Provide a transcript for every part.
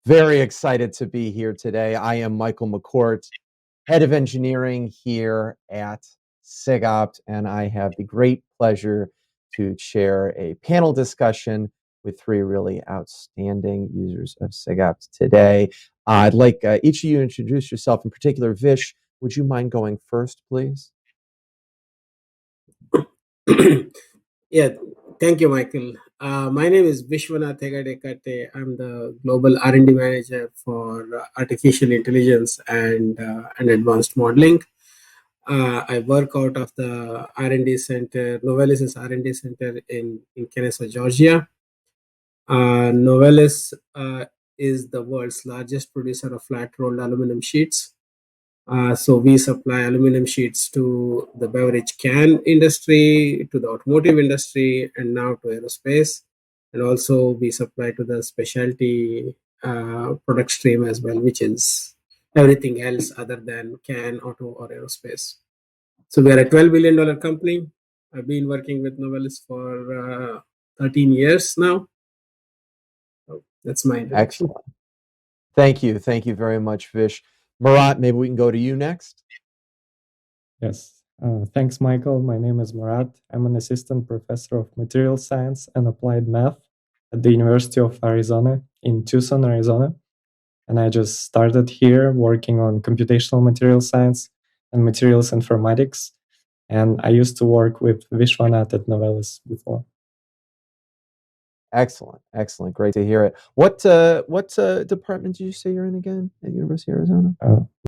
Very excited to be here today. I am Michael McCourt, Head of Engineering here at SigOpt, and I have the great pleasure to chair a panel discussion with three really outstanding users of SigOpt today. I'd like each of you to introduce yourself. In particular, Vish, would you mind going first, please? Yeah, thank you, Michael. My name is Vishwanath Hegadekatte. I'm the global R&D manager for artificial intelligence and advanced modeling. I work out of the R&D center, Novelis' R&D center in Kennesaw, Georgia. Novelis is the world's largest producer of flat rolled aluminum sheets. So we supply aluminum sheets to the beverage can industry, to the automotive industry, and now to aerospace. And also we supply to the specialty product stream as well, which is everything else other than can, auto, or aerospace. So we are a $12 billion company. I've been working with Novelis for 13 years now. So that's my introduction. Excellent. Thank you. Thank you very much, Vish. Marat, maybe we can go to you next. Yes. Thanks, Michael. My name is Marat. I'm an assistant professor of material science and applied math at the University of Arizona in Tucson, Arizona. And I just started here working on computational material science and materials informatics. And I used to work with Vishwanath at Novelis before. Excellent, excellent, great to hear it. What department did you say you're in again at University of Arizona?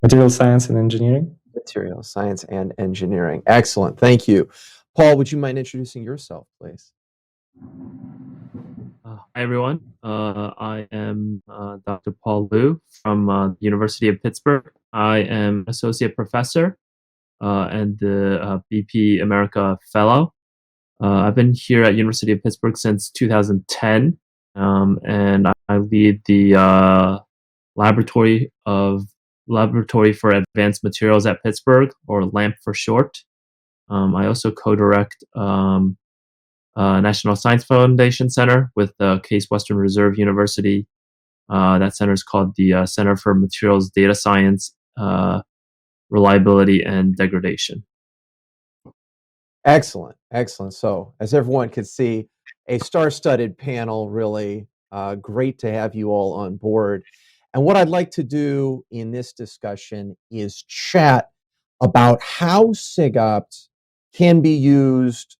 Material science and engineering. Material science and engineering. Excellent, thank you. Paul, would you mind introducing yourself, please? Hi, everyone. I am Dr. Paul Liu from the University of Pittsburgh. I am associate professor and the BP America Fellow. I've been here at University of Pittsburgh since 2010, and I lead the Laboratory for Advanced Materials at Pittsburgh, or LAMP for short. I also co-direct National Science Foundation Center with Case Western Reserve University. That center is called the Center for Materials Data Science, Reliability, and Degradation. Excellent, excellent. So, as everyone could see, a star-studded panel, really great to have you all on board. And what I'd like to do in this discussion is chat about how SigOpt can be used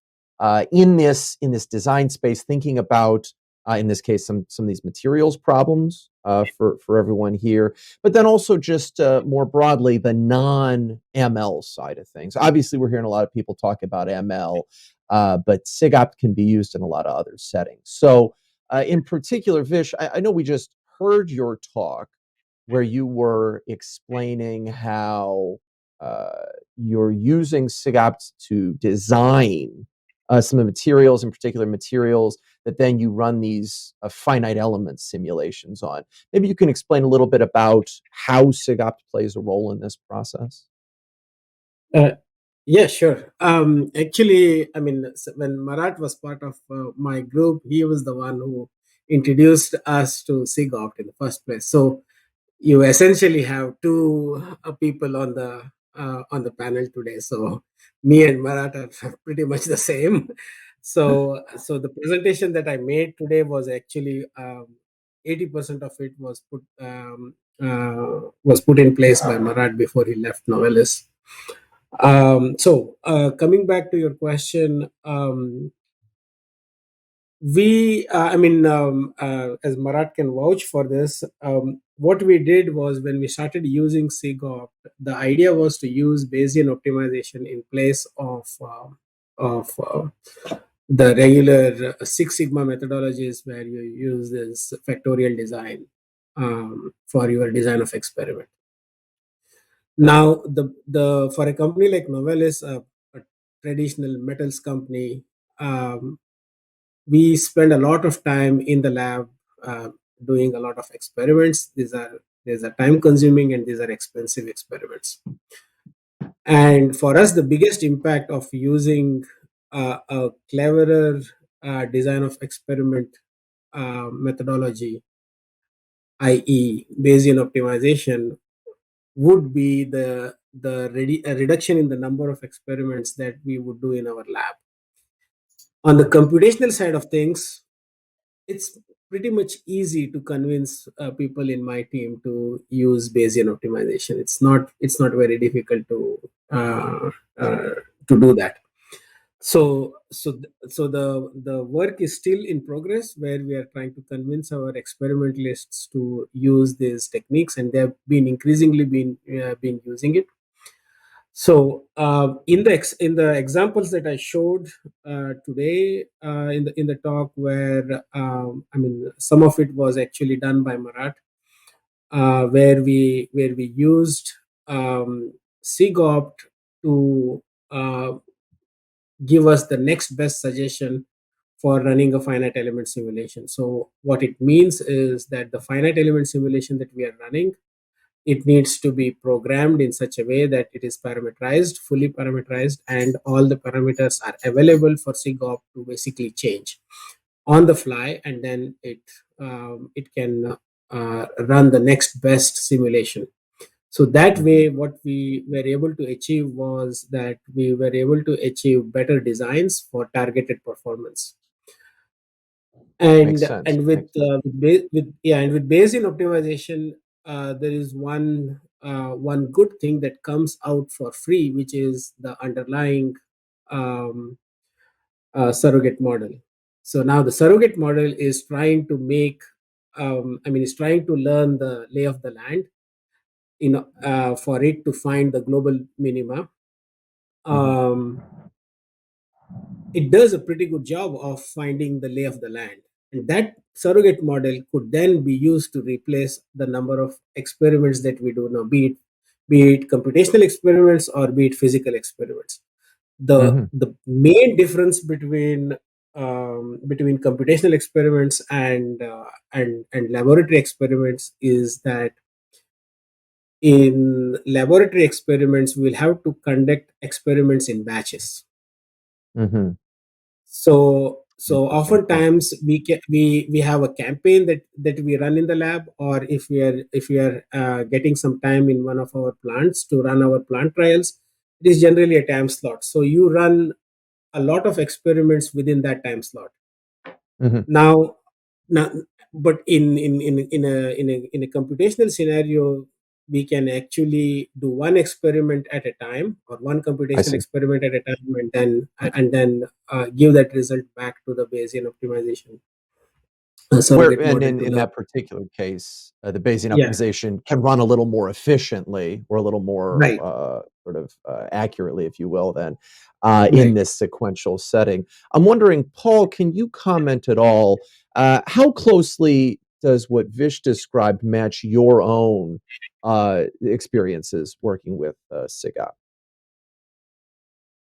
in this design space, thinking about, in this case, some of these materials problems for everyone here, but then also just more broadly, the non-ML side of things. Obviously, we're hearing a lot of people talk about ML, but SigOpt can be used in a lot of other settings. So in particular, Vish, I know we just heard your talk where you were explaining how you're using SigOpt to design some of the materials, in particular materials that then you run these finite element simulations on. Maybe you can explain a little bit about how SigOpt plays a role in this process. Yeah, sure. Actually, I mean, when Marat was part of my group, he was the one who introduced us to SigOpt in the first place. So you essentially have two people on the panel today. So me and Marat are pretty much the same. So the presentation that I made today was actually 80% of it was put in place by Marat before he left Novelis. So coming back to your question, as Marat can vouch for this, what we did was when we started using SigOpt, the idea was to use Bayesian optimization in place of the regular Six Sigma methodologies where you use this factorial design for your design of experiment. Now, the for a company like Novelis, a traditional metals company, we spend a lot of time in the lab doing a lot of experiments. These are time consuming and these are expensive experiments. And for us, the biggest impact of using a cleverer design of experiment methodology i.e. Bayesian optimization, would be a reduction in the number of experiments that we would do in our lab. On the computational side of things, it's pretty much easy to convince people in my team to use Bayesian optimization. It's not very difficult to do that. So the work is still in progress, where we are trying to convince our experimentalists to use these techniques, and they've been increasingly been using it. So in the examples that I showed today in the talk, where some of it was actually done by Marat, where we used SigOpt to give us the next best suggestion for running a finite element simulation. So what it means is that the finite element simulation that we are running, it needs to be programmed in such a way that it is parameterized, fully parameterized, and all the parameters are available for SigOpt to basically change on the fly, and then it can run the next best simulation. So that way, what we were able to achieve was that we were able to achieve better designs for targeted performance. Makes sense. And with Bayesian optimization, there is one good thing that comes out for free, which is the underlying surrogate model. So now the surrogate model is trying to make, is trying to learn the lay of the land, for it to find the global minima. It does a pretty good job of finding the lay of the land, and that surrogate model could then be used to replace the number of experiments that we do now, be it computational experiments or be it physical experiments. The main difference between computational experiments and laboratory experiments is that in laboratory experiments we'll have to conduct experiments in batches. So oftentimes we have a campaign that we run in the lab, or if we are getting some time in one of our plants to run our plant trials, it is generally a time slot. So you run a lot of experiments within that time slot. Now, but in a computational scenario, we can actually do one experiment at a time, or one computational experiment at a time, and then give that result back to the Bayesian optimization. In that particular case, the Bayesian optimization can run a little more efficiently, or a little more accurately, if you will, then in this sequential setting. I'm wondering, Paul, can you comment at all? How closely does what Vish described match your own experiences working with SigOpt?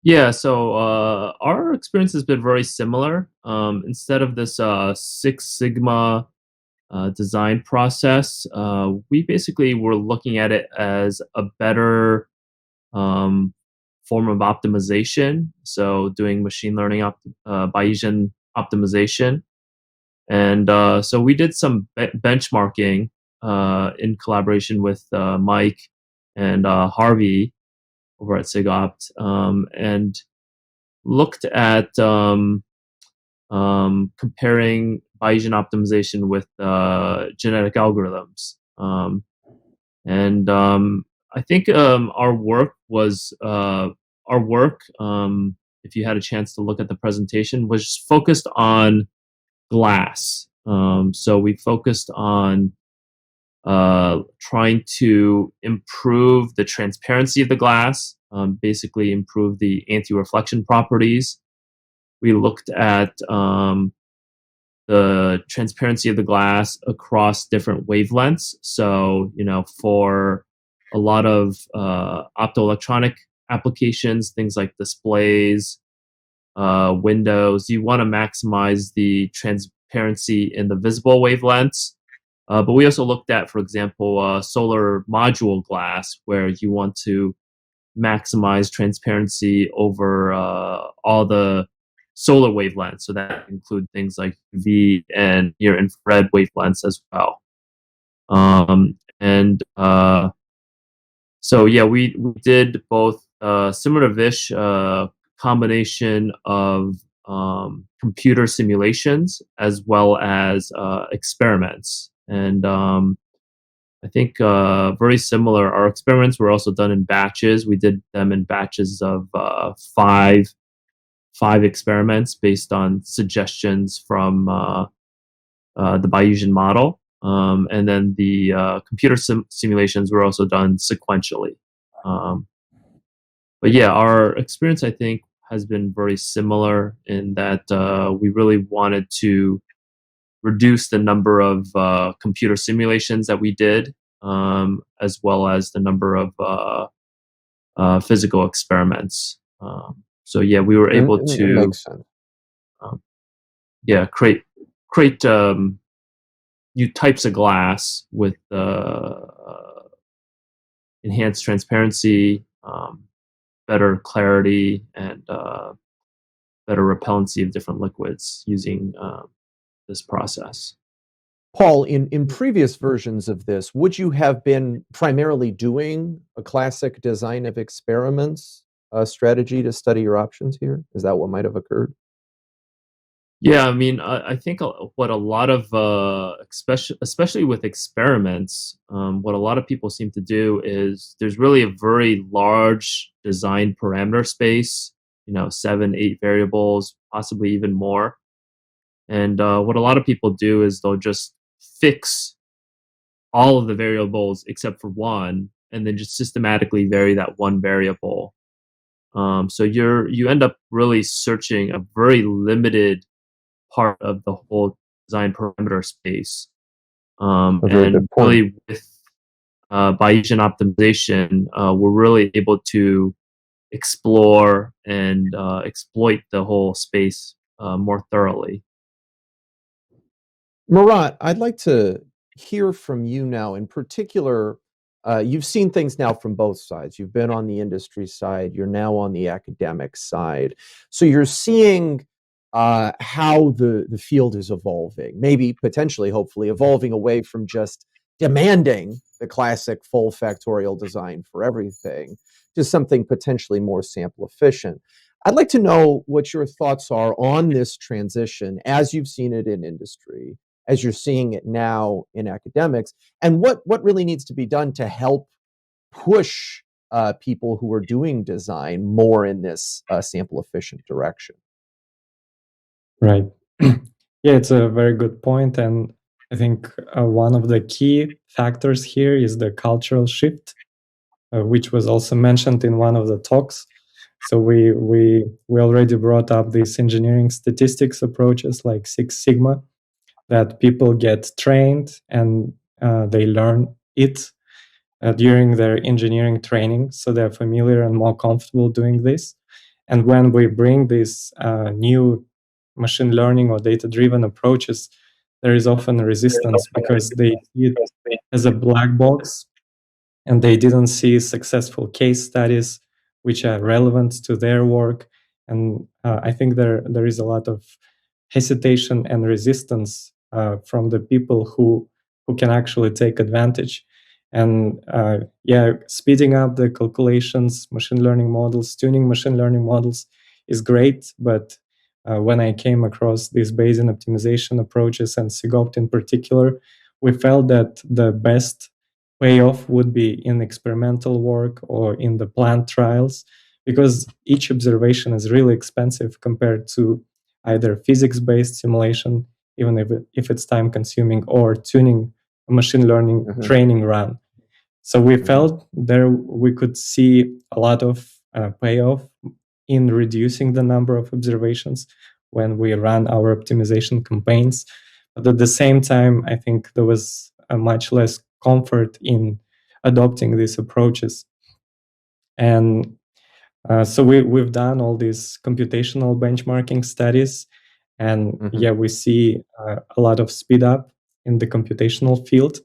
Yeah, so our experience has been very similar. Instead of this Six Sigma design process, we basically were looking at it as a better form of optimization. So doing machine learning Bayesian optimization. And so we did some benchmarking in collaboration with Mike and Harvey over at SigOpt, and looked at comparing Bayesian optimization with genetic algorithms. I think our work, if you had a chance to look at the presentation, was focused on glass. So we focused on trying to improve the transparency of the glass, basically improve the anti-reflection properties. We looked at the transparency of the glass across different wavelengths. So, for a lot of optoelectronic applications, things like displays, windows, you want to maximize the transparency in the visible wavelengths. But we also looked at, for example, solar module glass, where you want to maximize transparency over all the solar wavelengths. So that include things like UV and near infrared wavelengths as well. And so yeah, we did both similar to Vish, combination of computer simulations as well as experiments. And I think very similar. Our experiments were also done in batches. We did them in batches of five experiments based on suggestions from the Bayesian model. And then the computer simulations were also done sequentially. But yeah, our experience, I think, has been very similar in that we really wanted to reduce the number of computer simulations that we did, as well as the number of physical experiments. So yeah, we were able It to makes sense. create new types of glass with enhanced transparency, better clarity, and better repellency of different liquids using this process. Paul, in previous versions of this, would you have been primarily doing a classic design of experiments strategy to study your options here? Is that what might have occurred? Yeah, I mean, I think what a lot of, especially with experiments, what a lot of people seem to do is there's really a very large design parameter space, 7, 8 variables, possibly even more. And what a lot of people do is they'll just fix all of the variables except for one, and then just systematically vary that one variable. So you end up really searching a very limited part of the whole design parameter space. And really with Bayesian optimization, we're really able to explore and exploit the whole space more thoroughly. Marat, I'd like to hear from you now. In particular, you've seen things now from both sides. You've been on the industry side, you're now on the academic side. So you're seeing how the field is evolving, maybe potentially, hopefully, evolving away from just demanding the classic full factorial design for everything to something potentially more sample efficient. I'd like to know what your thoughts are on this transition as you've seen it in industry, as you're seeing it now in academics, and what really needs to be done to help push people who are doing design more in this sample efficient direction. Right. Yeah, it's a very good point, and I think one of the key factors here is the cultural shift, which was also mentioned in one of the talks. So we already brought up these engineering statistics approaches like Six Sigma, that people get trained and they learn it during their engineering training, so they're familiar and more comfortable doing this. And when we bring these new machine learning or data-driven approaches, there is often a resistance because they see it as a black box and they didn't see successful case studies which are relevant to their work. And I think there is a lot of hesitation and resistance from the people who can actually take advantage. And speeding up the calculations, machine learning models, tuning machine learning models is great. But when I came across these Bayesian optimization approaches and SigOpt in particular, we felt that the best payoff would be in experimental work or in the plant trials, because each observation is really expensive compared to either physics-based simulation, even if it's time-consuming, or tuning a machine learning training run. So we felt there we could see a lot of payoff in reducing the number of observations when we ran our optimization campaigns. But at the same time, I think there was a much less comfort in adopting these approaches. And so we've done all these computational benchmarking studies, and we see a lot of speed up in the computational field.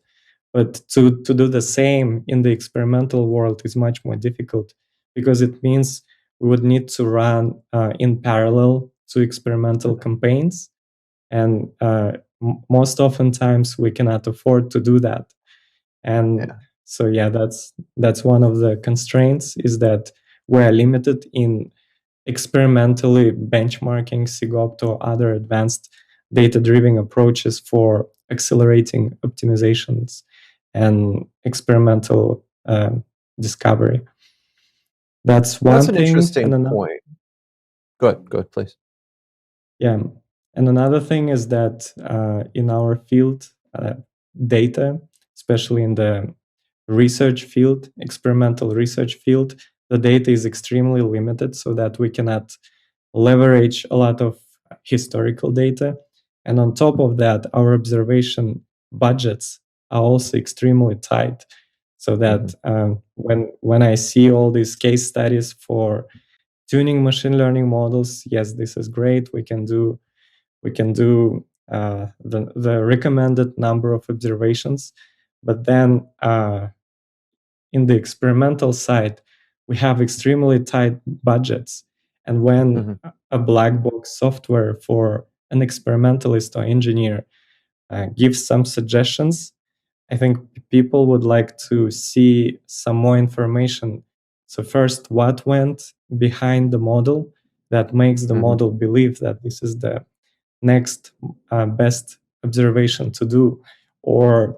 But to do the same in the experimental world is much more difficult, because it means we would need to run in parallel to experimental campaigns. And most oftentimes we cannot afford to do that. And Yeah. so yeah, that's one of the constraints, is that we're limited in experimentally benchmarking SigOpt or other advanced data-driven approaches for accelerating optimizations and experimental discovery. That's one That's an thing. interesting And point. Go ahead, please. yeah, and another thing is that in our field, data, especially in the research field, experimental research field, the data is extremely limited, so that we cannot leverage a lot of historical data. And on top of that, our observation budgets are also extremely tight. So that when I see all these case studies for tuning machine learning models, yes, this is great. We can do the recommended number of observations, but then in the experimental side, we have extremely tight budgets. And when a black box software for an experimentalist or engineer gives some suggestions, I think people would like to see some more information. So first, what went behind the model that makes the model believe that this is the next best observation to do? Or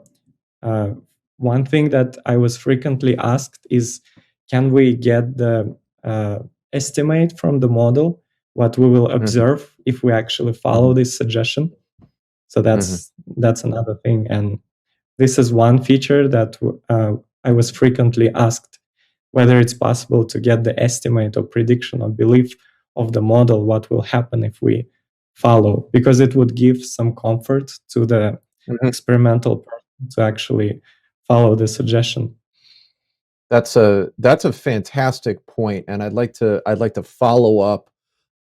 one thing that I was frequently asked is, can we get the estimate from the model what we will observe if we actually follow this suggestion? So that's another thing. And this is one feature that I was frequently asked, whether it's possible to get the estimate or prediction or belief of the model what will happen if we follow, because it would give some comfort to the experimental person to actually follow the suggestion. That's a fantastic point, and I'd like to follow up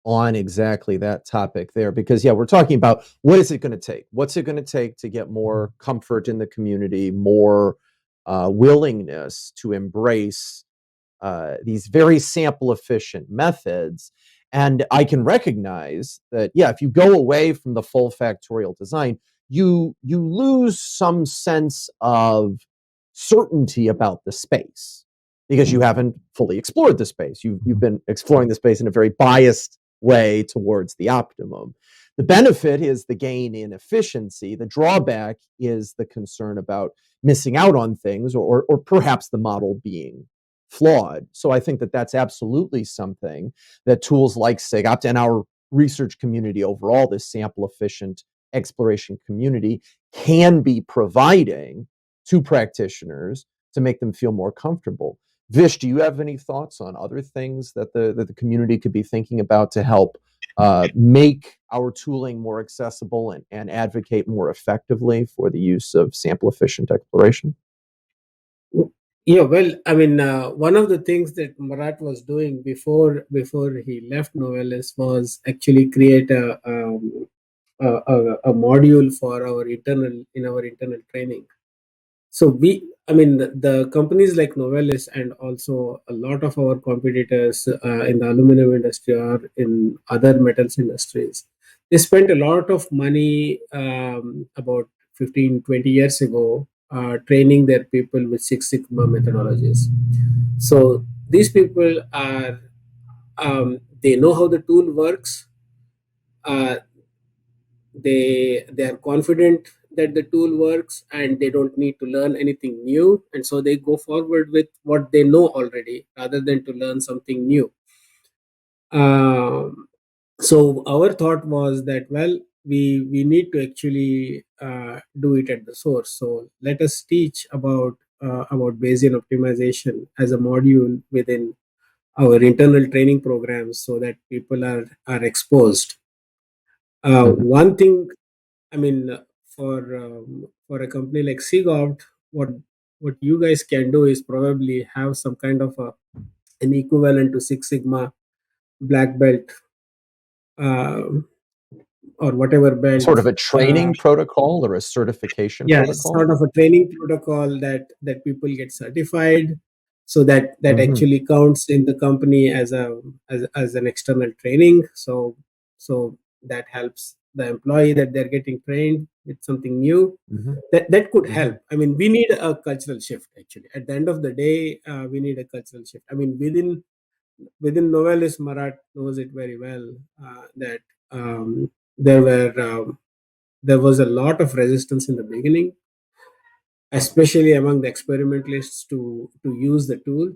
on exactly that topic there, because yeah, we're talking about what is it going to take? What's it going to take to get more comfort in the community, more willingness to embrace these very sample efficient methods? And I can recognize that, yeah, if you go away from the full factorial design, you lose some sense of certainty about the space, because you haven't fully explored the space. You've been exploring the space in a very biased way towards the optimum. The benefit is the gain in efficiency. The drawback is the concern about missing out on things, or perhaps the model being flawed. So I think that that's absolutely something that tools like SigOpt and our research community overall, this sample efficient exploration community, can be providing to practitioners to make them feel more comfortable. Vish, do you have any thoughts on other things that the community could be thinking about to help make our tooling more accessible and advocate more effectively for the use of sample efficient exploration? Yeah, well, I mean, one of the things that Marat was doing before he left Novellus was actually create a module for our internal training. So the companies like Novellus and also a lot of our competitors in the aluminum industry or in other metals industries, they spent a lot of money about 15, 20 years ago training their people with Six Sigma methodologies. So these people are, they know how the tool works. They are confident that the tool works and they don't need to learn anything new, and so they go forward with what they know already rather than to learn something new. So our thought was that, well, we need to actually do it at the source. So let us teach about Bayesian optimization as a module within our internal training programs, so that people are exposed. One thing, I mean, for a company like SigOpt, what you guys can do is probably have some kind of an equivalent to Six Sigma black belt, or whatever belt. Sort of a training protocol or a certification protocol? Sort of a training protocol that people get certified, so that actually counts in the company as an external training. So that helps the employee that they're getting trained with something new, that could help. I mean, we need a cultural shift. Actually, at the end of the day, we need a cultural shift. I mean, within Novelis, Marat knows it very well, that there was a lot of resistance in the beginning, especially among the experimentalists to use the tool.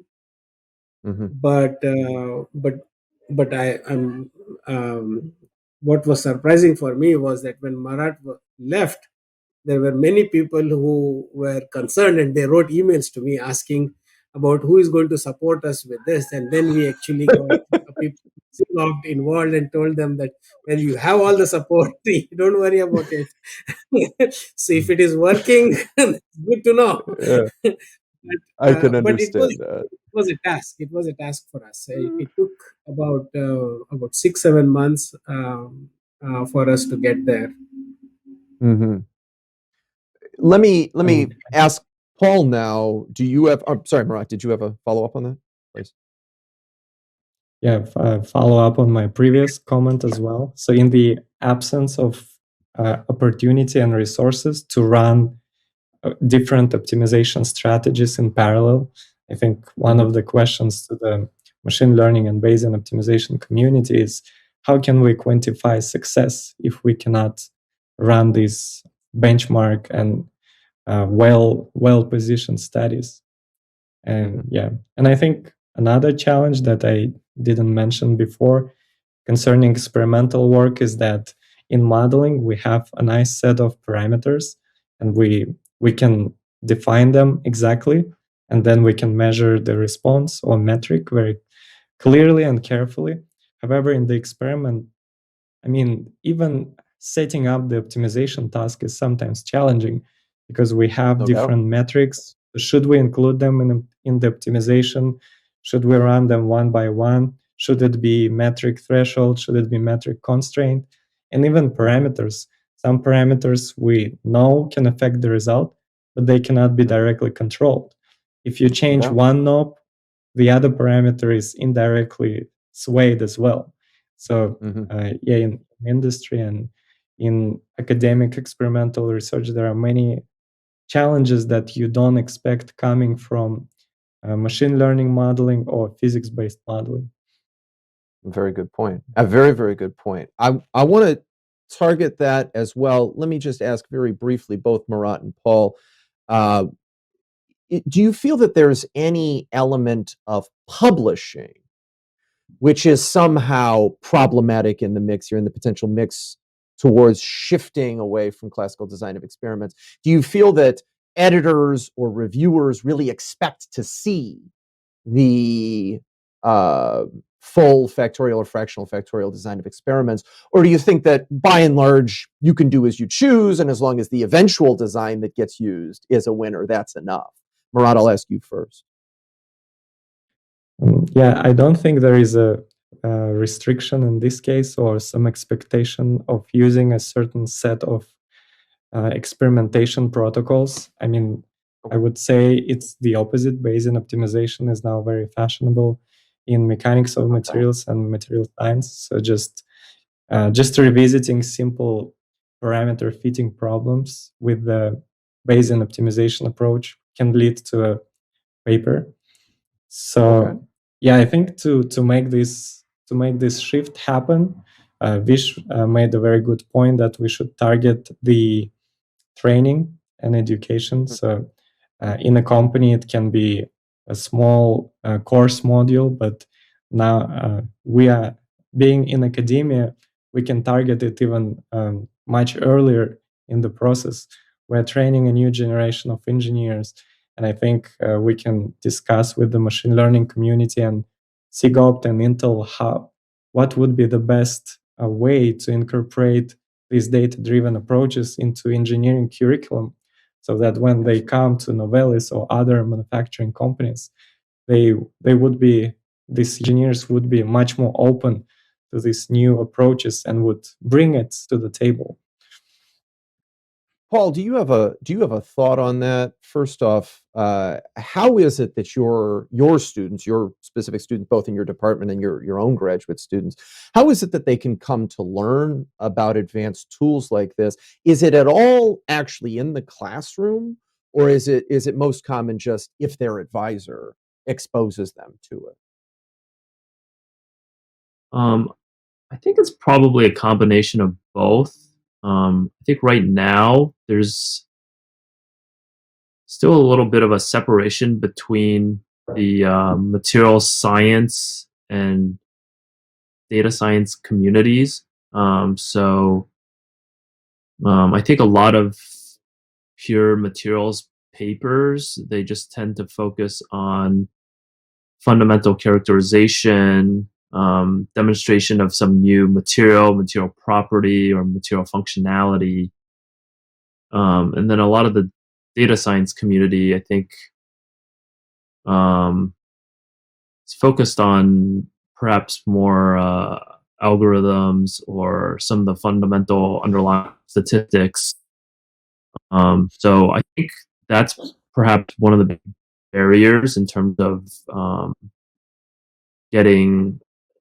But I'm what was surprising for me was that when Marat left, there were many people who were concerned, and they wrote emails to me asking about who is going to support us with this. And then we actually got people involved and told them that, well, you have all the support, don't worry about it. So if it is working, good to know. I can But it understand that. was a task. It was a task for us. It took about 6-7 months for us to get there. Let me ask Paul now. Do you have? I'm sorry, Marat. Did you have a follow up on that, please? Yeah, follow up on my previous comment as well. So in the absence of opportunity and resources to run different optimization strategies in parallel, I think one of the questions to the machine learning and Bayesian optimization community is, how can we quantify success if we cannot run these benchmark and well-positioned studies? And and I think another challenge that I didn't mention before concerning experimental work is that in modeling we have a nice set of parameters, and we can define them exactly, and then we can measure the response or metric very clearly and carefully. However, in the experiment, I mean, even setting up the optimization task is sometimes challenging because we have different metrics. Should we include them in the optimization? Should we run them one by one? Should it be metric threshold? Should it be metric constraint? And even parameters. Some parameters we know can affect the result, but they cannot be directly controlled. If you change one knob, the other parameter is indirectly swayed as well. So in industry and in academic experimental research, there are many challenges that you don't expect coming from machine learning modeling or physics-based modeling. Very good point. A very, very good point. I want to target that as well. Let me just ask very briefly, both Marat and Paul, do you feel that there's any element of publishing which is somehow problematic in the mix here, in the potential mix towards shifting away from classical design of experiments? Do you feel that editors or reviewers really expect to see the full factorial or fractional factorial design of experiments? Or do you think that by and large you can do as you choose, and as long as the eventual design that gets used is a winner, that's enough? Marat, I'll ask you first. Yeah, I don't think there is a restriction in this case or some expectation of using a certain set of experimentation protocols. I mean, I would say it's the opposite. Bayesian optimization is now very fashionable in mechanics of materials and material science. So just revisiting simple parameter fitting problems with the Bayesian optimization approach can lead to a paper. So yeah, I think to make this shift happen, Vish made a very good point that we should target the training and education. So in a company, it can be a small course module, but now we are being in academia, we can target it even much earlier in the process. We're training a new generation of engineers, and I think we can discuss with the machine learning community and SigOpt and Intel what would be the best way to incorporate these data-driven approaches into engineering curriculum, so that when they come to Novelis or other manufacturing companies, these engineers would be much more open to these new approaches and would bring it to the table. Paul, do you have a thought on that? First off, how is it that your students, your specific students, both in your department and your own graduate students, how is it that they can come to learn about advanced tools like this? Is it at all actually in the classroom, or is it most common just if their advisor exposes them to it? I think it's probably a combination of both. I think right now there's still a little bit of a separation between the material science and data science communities. I think a lot of pure materials papers, they just tend to focus on fundamental characterization, demonstration of some new material property or material functionality. And then a lot of the data science community, I think, is focused on perhaps more algorithms or some of the fundamental underlying statistics. So I think that's perhaps one of the big barriers in terms of getting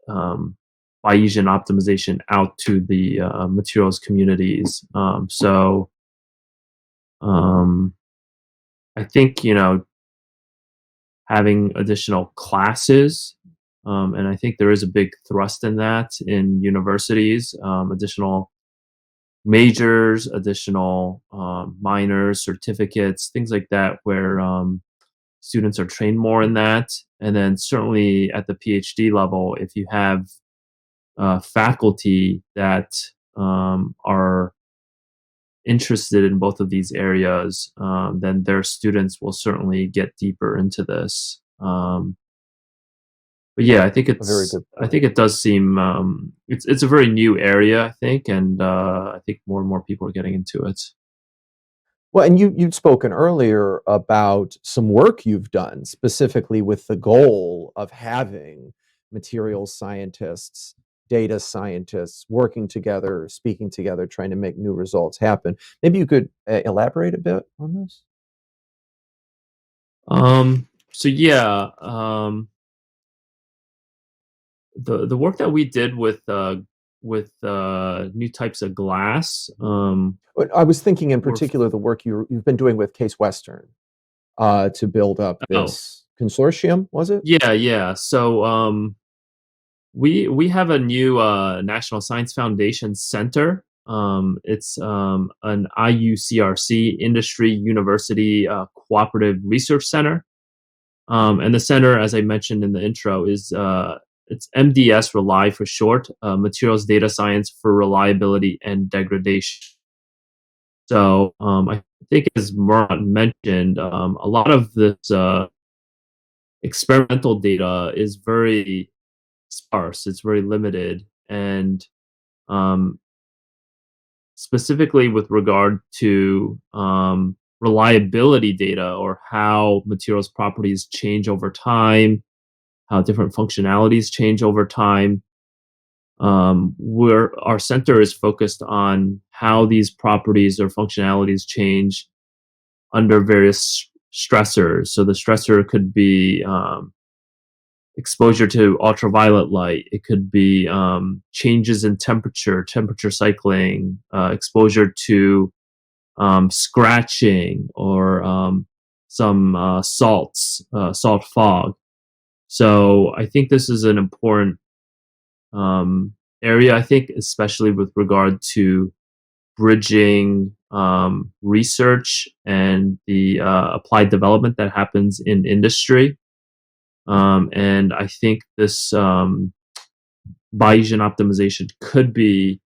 Bayesian optimization out to the materials communities. I think, having additional classes, and I think there is a big thrust in that in universities, additional majors, additional minors, certificates, things like that, where students are trained more in that. And then certainly at the PhD level, if you have faculty that are interested in both of these areas, then their students will certainly get deeper into this. But yeah, I think I think it does seem it's a very new area, I think, and I think more and more people are getting into it. Well, and you'd spoken earlier about some work you've done specifically with the goal of having materials scientists, data scientists working together, speaking together, trying to make new results happen. Maybe you could elaborate a bit on this? So yeah, the work that we did with new types of glass. I was thinking in particular the work you've been doing with Case Western to build up this consortium, was it? Yeah. So we have a new National Science Foundation Center. It's an IUCRC, Industry University Cooperative Research Center. And the center, as I mentioned in the intro, is it's MDS Rely for short, Materials Data Science for Reliability and Degradation. So I think, as Marat mentioned, a lot of this experimental data is very sparse. It's very limited, and specifically with regard to reliability data, or how materials properties change over time, how different functionalities change over time. Where our center is focused on how these properties or functionalities change under various stressors. So the stressor could be exposure to ultraviolet light. It could be changes in temperature cycling, exposure to scratching, or some salt fog. So I think this is an important area, I think, especially with regard to bridging research and the applied development that happens in industry. And I think this Bayesian optimization could be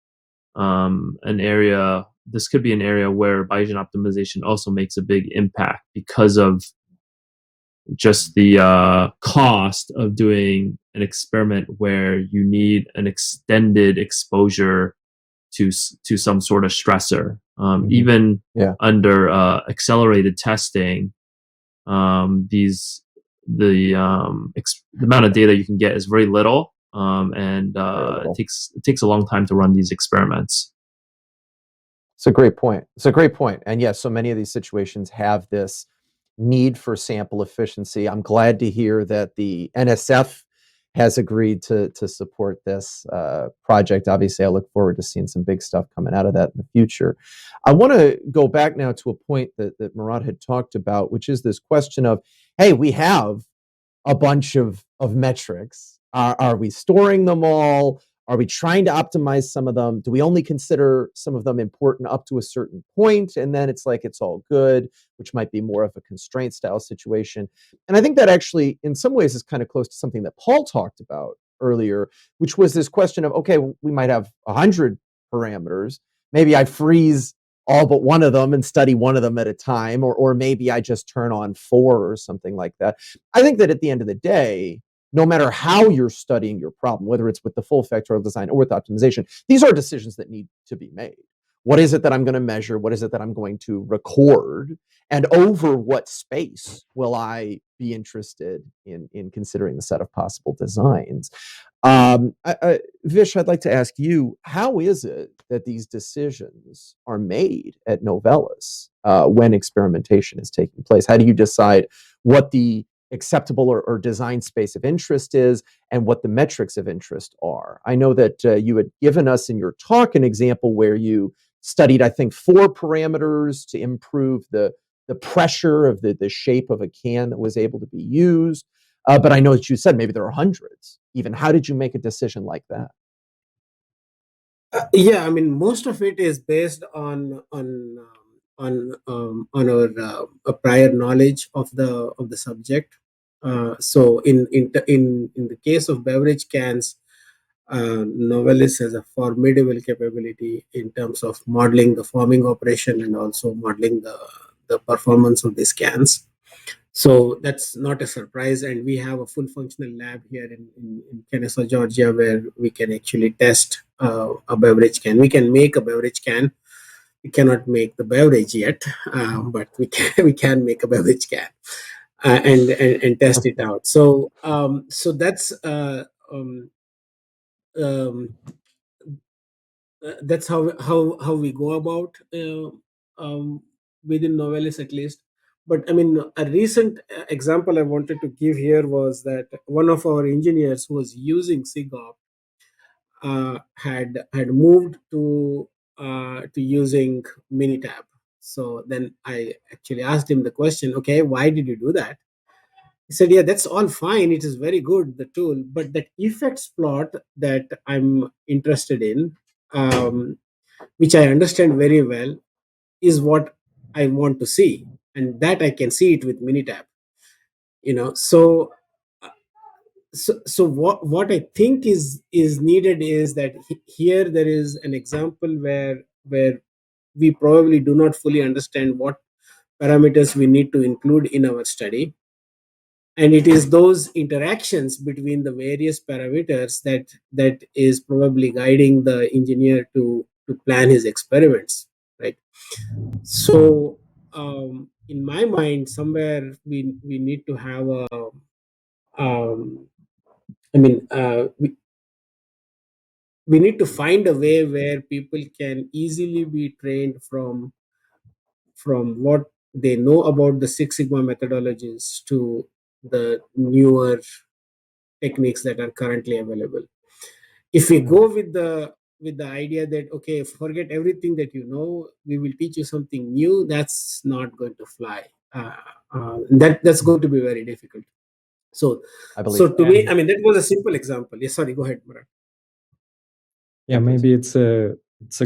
an area. This could be an area where Bayesian optimization also makes a big impact, because of just the cost of doing an experiment where you need an extended exposure to some sort of stressor. Even under accelerated testing, the amount of data you can get is very little, and it takes a long time to run these experiments. It's a great point. It's a great point. And yes, so many of these situations have this need for sample efficiency. I'm glad to hear that the NSF has agreed to support this project. Obviously, I look forward to seeing some big stuff coming out of that in the future. I want to go back now to a point that Marat had talked about, which is this question of, hey, we have a bunch of metrics. Are we storing them all? Are we trying to optimize some of them? Do we only consider some of them important up to a certain point, and then it's like it's all good, which might be more of a constraint style situation? And I think that actually, in some ways, is kind of close to something that Paul talked about earlier, which was this question of, okay, we might have 100 parameters. Maybe I freeze all but one of them and study one of them at a time, or maybe I just turn on 4 or something like that. I think that at the end of the day, no matter how you're studying your problem, whether it's with the full factorial design or with optimization, these are decisions that need to be made. What is it that I'm going to measure? What is it that I'm going to record? And over what space will I be interested in considering the set of possible designs? Vish, I'd like to ask you, how is it that these decisions are made at Novellus when experimentation is taking place? How do you decide what the acceptable or design space of interest is and what the metrics of interest are? I know that you had given us in your talk an example where you studied, I think, 4 parameters to improve the pressure of the shape of a can that was able to be used. But I know that you said maybe there are hundreds. Even how did you make a decision like that? Yeah, I mean, most of it is based on our prior knowledge of the subject. So in the case of beverage cans, Novellus has a formidable capability in terms of modeling the forming operation and also modeling the performance of these cans. So that's not a surprise, and we have a full functional lab here in Kennesaw, Georgia, where we can actually test a beverage can. We can make a beverage can. We cannot make the beverage yet, but we can make a beverage can and test it out. So that's how we go about within Novellus, at least. But I mean, a recent example I wanted to give here was that one of our engineers who was using SigOpt had moved to using Minitab. So then I actually asked him the question, okay, why did you do that? He said, yeah, that's all fine. It is very good, the tool, but that effects plot that I'm interested in, which I understand very well, is what I want to see, and that I can see it with Minitab. So what I think is needed is that here there is an example where we probably do not fully understand what parameters we need to include in our study, and it is those interactions between the various parameters that is probably guiding the engineer to plan his experiments, right? So in my mind, somewhere we need to have a I mean, we need to find a way where people can easily be trained from what they know about the Six Sigma methodologies to the newer techniques that are currently available. If we go with the idea that, okay, forget everything that you know, we will teach you something new, that's not going to fly. That's going to be very difficult. So to me, I mean, that was a simple example. Yeah, sorry, go ahead, Marat. Yeah, maybe it's a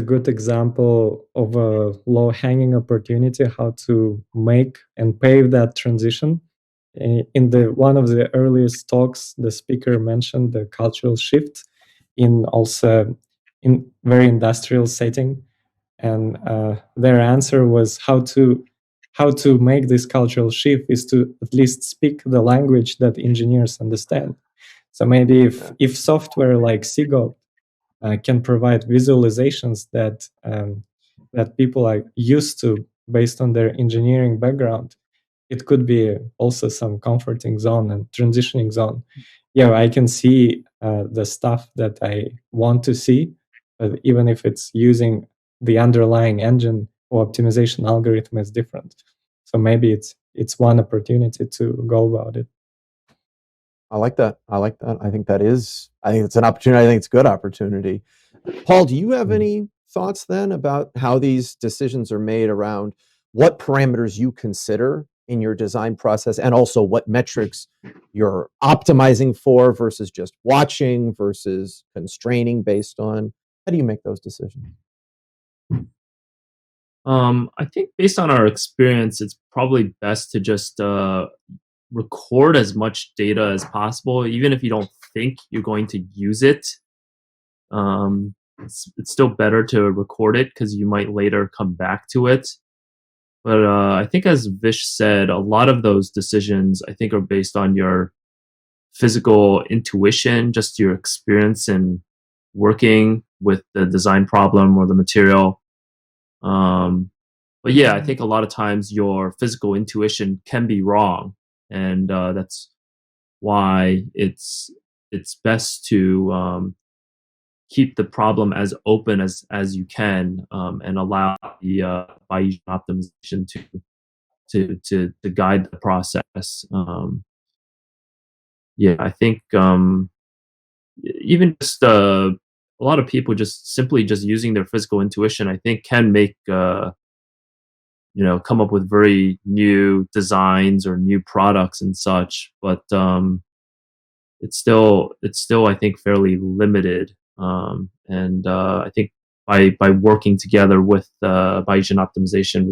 good example of a low-hanging opportunity how to make and pave that transition. In one of the earliest talks, the speaker mentioned the cultural shift in also in very industrial setting, and their answer was how to make this cultural shift is to at least speak the language that engineers understand. So maybe if software like SigOpt can provide visualizations that people are used to based on their engineering background, it could be also some comforting zone and transitioning zone. Yeah, I can see the stuff that I want to see, but even if it's using the underlying engine or optimization algorithm is different. So maybe it's one opportunity to go about it. I like that. I think it's an opportunity. I think it's a good opportunity. Paul, do you have any thoughts then about how these decisions are made around what parameters you consider in your design process, and also what metrics you're optimizing for versus just watching versus constraining based on? How do you make those decisions? I think based on our experience, it's probably best to just record as much data as possible, even if you don't think you're going to use it. It's still better to record it because you might later come back to it. But I think, as Vish said, a lot of those decisions, I think, are based on your physical intuition, just your experience in working with the design problem or the material. But yeah, I think a lot of times your physical intuition can be wrong, and that's why it's best to keep the problem as open as you can, and allow the Bayesian optimization to guide the process. Yeah, I think even just a lot of people just simply just using their physical intuition, I think, can make come up with very new designs or new products and such. But it's still I think fairly limited. And I think by working together with Bayesian optimization,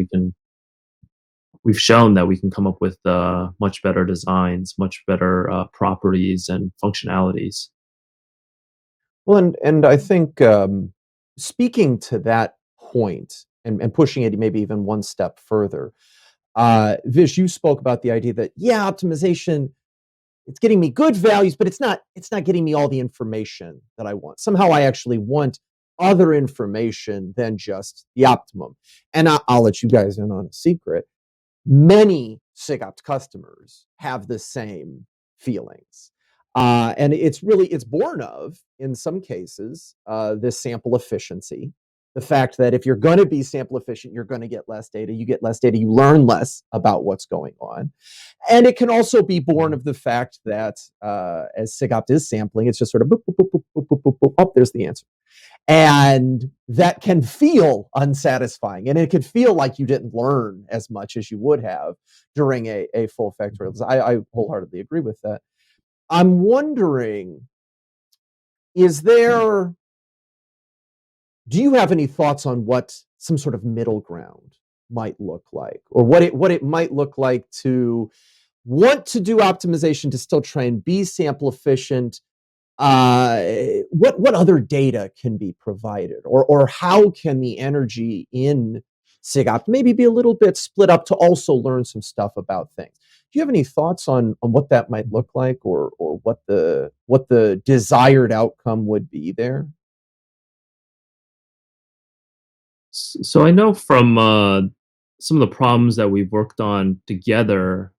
we've shown that we can come up with much better designs, much better properties and functionalities. Well, and I think speaking to that point and pushing it maybe even one step further, Vish, you spoke about the idea that optimization, it's getting me good values, but it's not getting me all the information that I want. Somehow I actually want other information than just the optimum. And I'll let you guys in on a secret. Many SigOpt customers have the same feelings. And it's born of, in some cases, this sample efficiency. The fact that if you're going to be sample efficient, you're going to get less data. You get less data, you learn less about what's going on. And it can also be born of the fact that as SigOpt is sampling, it's just sort of boop, boop, boop, boop, boop, boop, boop, boop, oh, there's the answer. And that can feel unsatisfying. And it could feel like you didn't learn as much as you would have during a full factorial. I wholeheartedly agree with that. I'm wondering, do you have any thoughts on what some sort of middle ground might look like, or what it might look like to want to do optimization to still try and be sample efficient? What other data can be provided, or how can the energy in SigOpt maybe be a little bit split up to also learn some stuff about things? Do you have any thoughts on what that might look like, or what the desired outcome would be there? So I know from some of the problems that we've worked on together,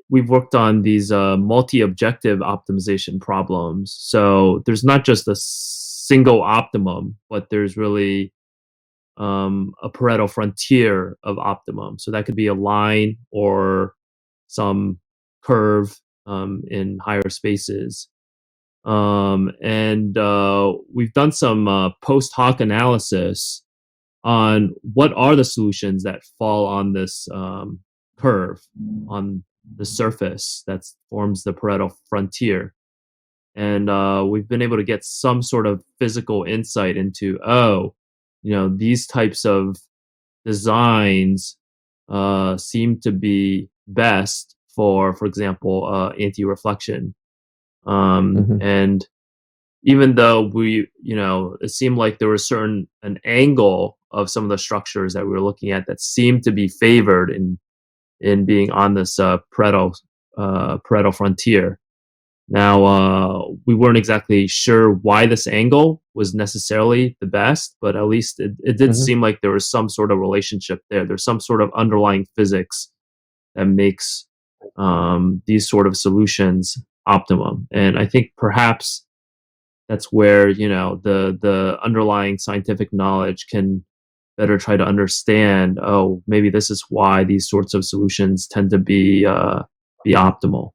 we've worked on these multi-objective optimization problems. So there's not just a single optimum, but there's really a Pareto frontier of optimum. So that could be a line or some curve in higher spaces. And we've done some post hoc analysis on what are the solutions that fall on this curve, on the surface that forms the Pareto frontier. And we've been able to get some sort of physical insight into, these types of designs seem to be best for example, anti-reflection. And even though it seemed like there was an angle of some of the structures that we were looking at that seemed to be favored in being on this Pareto frontier. Now, we weren't exactly sure why this angle was necessarily the best, but at least it did seem like there was some sort of relationship there. There's some sort of underlying physics that makes these sort of solutions optimum. And I think perhaps that's where the underlying scientific knowledge can better try to understand. Oh, maybe this is why these sorts of solutions tend to be optimal.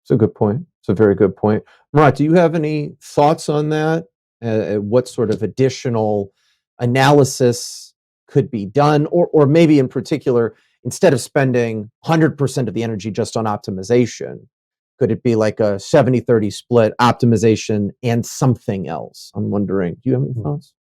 It's a good point. It's a very good point. Marat, do you have any thoughts on that? What sort of additional analysis could be done, or maybe in particular, instead of spending 100% of the energy just on optimization, could it be like a 70-30 split, optimization and something else? I'm wondering, do you have any thoughts?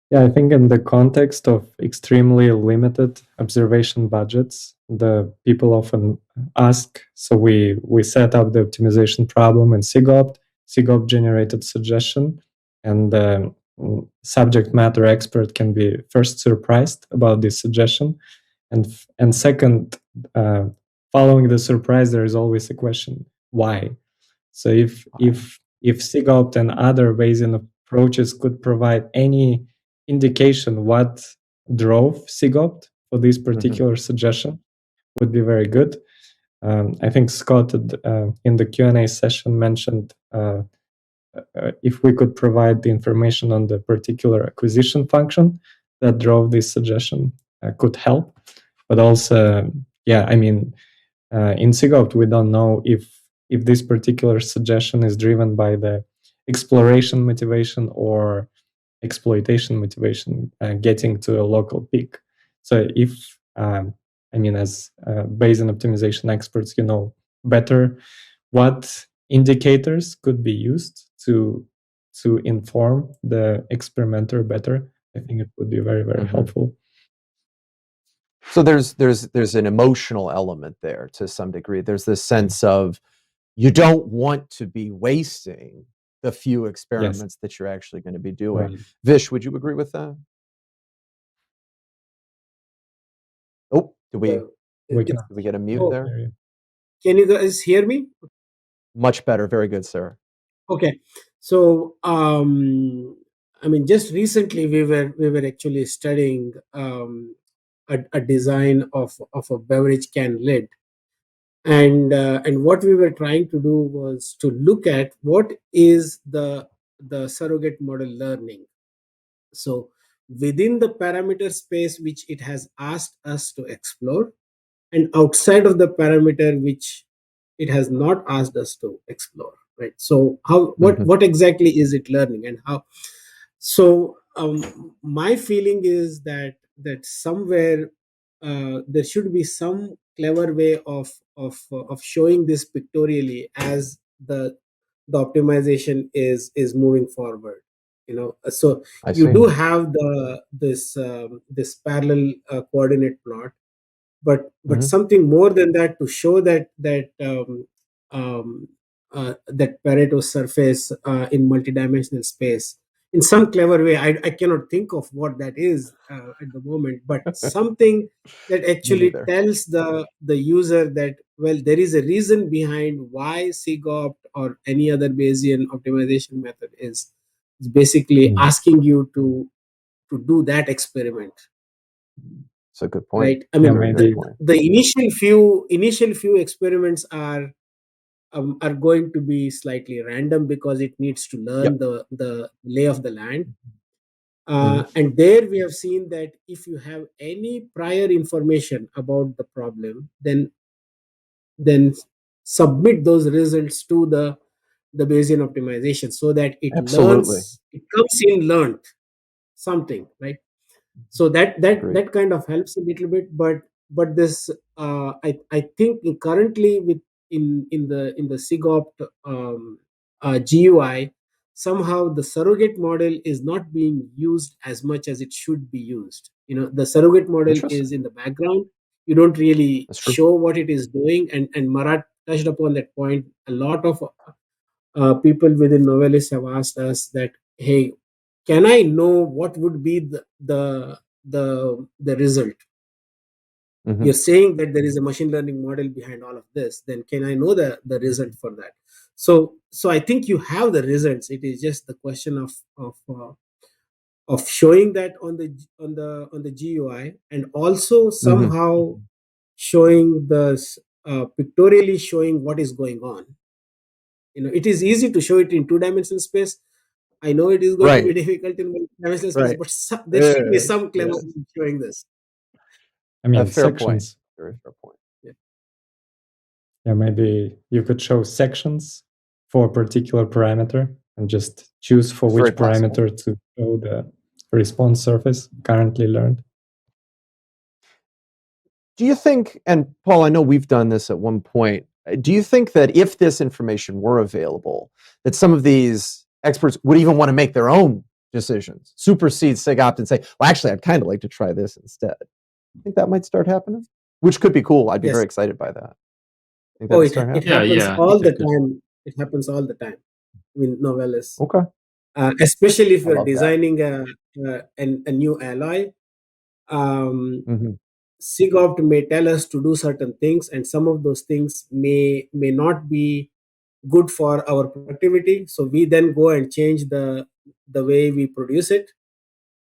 Yeah, I think in the context of extremely limited observation budgets, the people often ask, so we set up the optimization problem in SigOpt. SigOpt generated suggestion, and the subject matter expert can be first surprised about this suggestion, and second, following the surprise, there is always a question, why? So if SigOpt and other Bayesian approaches could provide any indication what drove SigOpt for this particular suggestion, would be very good. I think Scott in the Q&A session mentioned if we could provide the information on the particular acquisition function that drove this suggestion, could help. But also, yeah, I mean, in SigOpt, we don't know if this particular suggestion is driven by the exploration motivation or exploitation motivation, getting to a local peak. So if, I mean, as Bayesian optimization experts, you know better what indicators could be used to inform the experimenter better. I think it would be very, very helpful. So there's an emotional element there to some degree. There's this sense of you don't want to be wasting the few experiments that you're actually going to be doing. Right. Vish, would you agree with that? Oh, did we get a mute there? Can you guys hear me? Much better. Very good, sir. Okay. So, I mean, just recently we were actually studying a design of a beverage can lid, and what we were trying to do was to look at what is the surrogate model learning. So within the parameter space which it has asked us to explore, and outside of the parameter which it has not asked us to explore, right? So what exactly is it learning, and how? So my feeling is that somewhere there should be some clever way of showing this pictorially as the optimization is moving forward. So you do have this parallel coordinate plot, but something more than that to show that Pareto surface in multidimensional space in some clever way. I cannot think of what that is at the moment, but something that actually tells the user that, well, there is a reason behind why SigOpt or any other Bayesian optimization method is basically asking you to do that experiment. That's a good point. Right. I mean, the initial few experiments are going to be slightly random because it needs to learn the lay of the land. And there we have seen that if you have any prior information about the problem, then submit those results to the Bayesian optimization so that it learns, it comes in learned something, right? So that kind of helps a little bit, but this I think currently in the SigOpt GUI, somehow the surrogate model is not being used as much as it should be used. The surrogate model is in the background. You don't really show what it is doing, and Marat touched upon that point. A lot of people within Novelis have asked us that, hey, can I know what would be the result? You're saying that there is a machine learning model behind all of this, then can I know the result for that? So I think you have the results. It is just the question of showing that on the GUI, and also somehow showing the pictorially showing what is going on. it is easy to show it in two-dimensional space. I know it is going to be Right. difficult in multi-dimensional space, Right. but there should be some Yeah. cleverness in showing this. I mean, A fair point. sections. Very fair point. Yeah, maybe you could show sections for a particular parameter and just choose for It's which very possible. parameter to show the response surface currently learned. Do you think, and Paul, I know we've done this at one point, do you think that if this information were available, that some of these experts would even want to make their own decisions, supersede SigOpt and say, well, actually, I'd kind of like to try this instead? I think that might start happening, which could be cool. I'd be Yes. very excited by that. Think Oh, that'd it start happening? happens Yeah, I all think the it could. time. It happens all the time. I mean, Novellus. Okay. Especially if I you're love that. designing a new alloy. Mhm. SigOpt may tell us to do certain things, and some of those things may not be good for our productivity. So we then go and change the way we produce it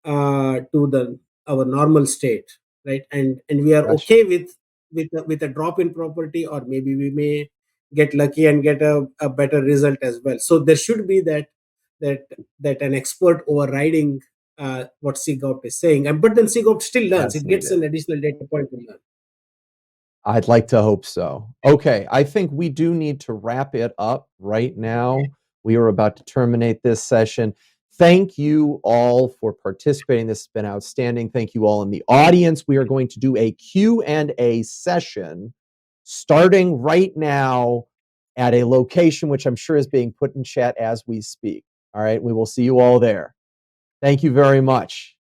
to our normal state, right? And we are Gotcha. okay with a drop in property, or maybe we may get lucky and get a better result as well. So there should be that an expert overriding what SigOpt is saying, but then SigOpt still learns. As It gets needed. an additional data point to learn. I'd like to hope so. Okay, I think we do need to wrap it up right now. We are about to terminate this session. Thank you all for participating. This has been outstanding. Thank you all in the audience. We are going to do a Q&A session starting right now at a location which I'm sure is being put in chat as we speak. All right, we will see you all there. Thank you very much.